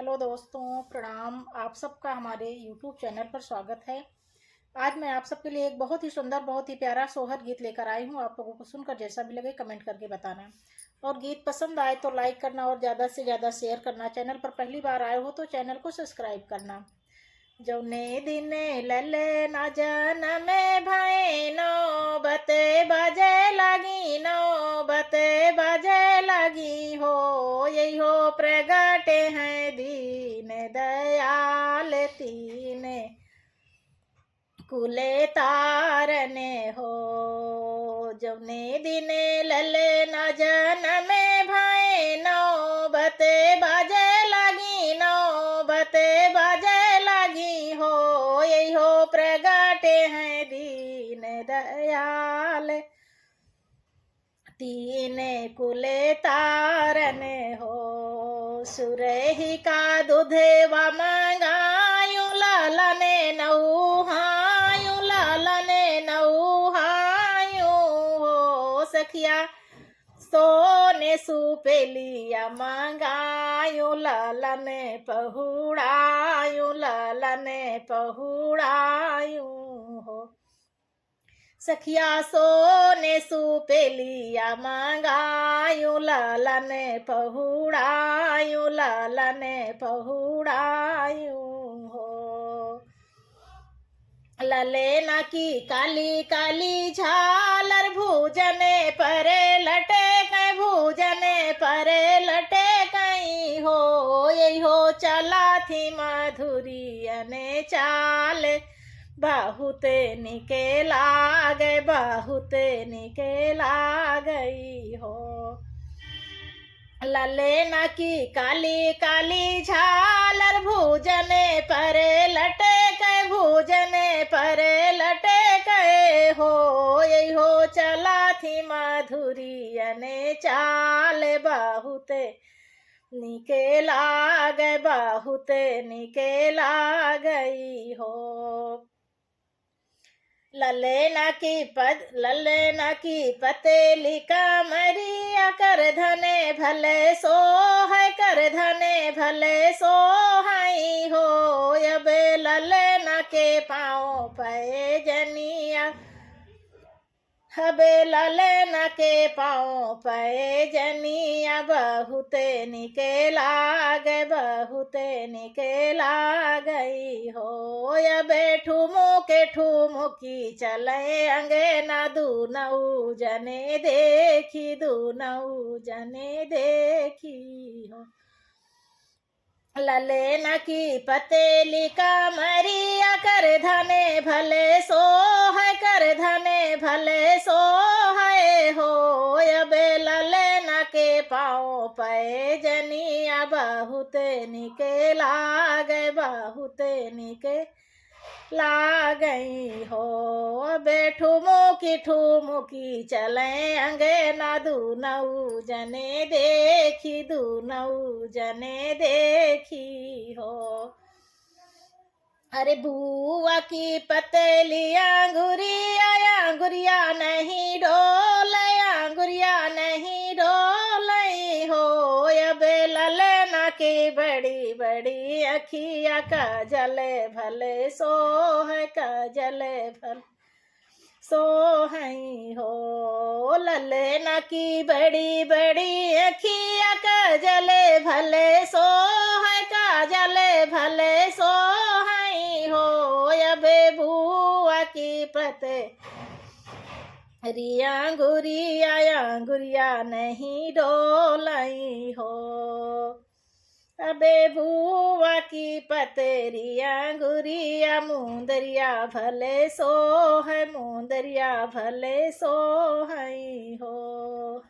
Hello दोस्तों, प्रणाम। आप सबका हमारे यूट्यूब चैनल पर स्वागत है। आज मैं आप सबके लिए एक बहुत ही सुंदर, बहुत ही प्यारा सोहर गीत लेकर आई हूँ। आप लोगों को सुनकर जैसा भी लगे कमेंट करके बताना, और गीत पसंद आए तो लाइक करना और ज़्यादा से ज़्यादा शेयर करना। चैनल पर पहली बार आए हो तो चैनल को सब्सक्राइब करना। जौने दिने लले ना जनमे भाई बते बजे लगी बते बजे लगी हो, यही हो प्रगटे हैं दीन दयाल तीने कुले तारने हो। जौने दिने लले ना जनमे भाई बते बजे लगी बते बजे लगी हो, यही हो प्रगटे हैं दीन दयाल तीने कुले तारने हो। सुरही का दूधेवा मंगायू लालने नौहायू लालने नौहायू हो। सखिया सोने सुपेलिया मंगायू लालने पहुड़ायू लालने पहुड़ायू हो। सखिया सोने सुपेलिया मंगायू लालने पहुड़ायू लालने पहुड़ायू हो। ललेना की काली काली झालर भूजने परे लटे कहीं भूजने परे लटे कहीं हो, यही हो चला थी मधुरियने चाल बहुते निकेला गए बहुते निकेला गई हो। ललेना की काली काली झालर भूजने परे लटे कहे भूजने परे लटे कहे हो, यही हो चला थी मधुरियने चाल बहुते निकेला गए बहुते निकेला गई हो। ललेना की पतेली कमरिया कर धने भले सो है कर धने भले सो हाई हो। अब ललेना के पाँव पे जनिया हबे ललेना के पाँव पे जनिया बहुते निकेला गए बहुते निकेला गई हो। अबे ठुमुकी चले अंगेना दूनऊ जने देखी दूनऊ जने देखी हो। ललेना की पतेली कमरिया कर धने भले सो है कर धने भले सो है हो। अबे ललेना के पाँव पे जनिया बहुते निकेला गए बहुते निकेला गई हो। अबे ठुमुकी चले अंगेना दूनऊ जने देखी दूनऊ जने देखी हो। अरे बुआ की पतेली अंगुरिया नहीं डोले अंगुरिया नहीं डोले हो। अबे ललेना की बड़ी बड़ी अखिया का जले भले सो है का जले भले सो है हो। ललेना की बड़ी बड़ी अखिया का जले भले सो है का जले भले सो है हो। अबे बुआ की पते रिया गुरिया नहीं डोलाई हो। अबे बुआ की पतेरिया गुरिया मुंदरिया भले सो है मुंदरिया भले सो है हो।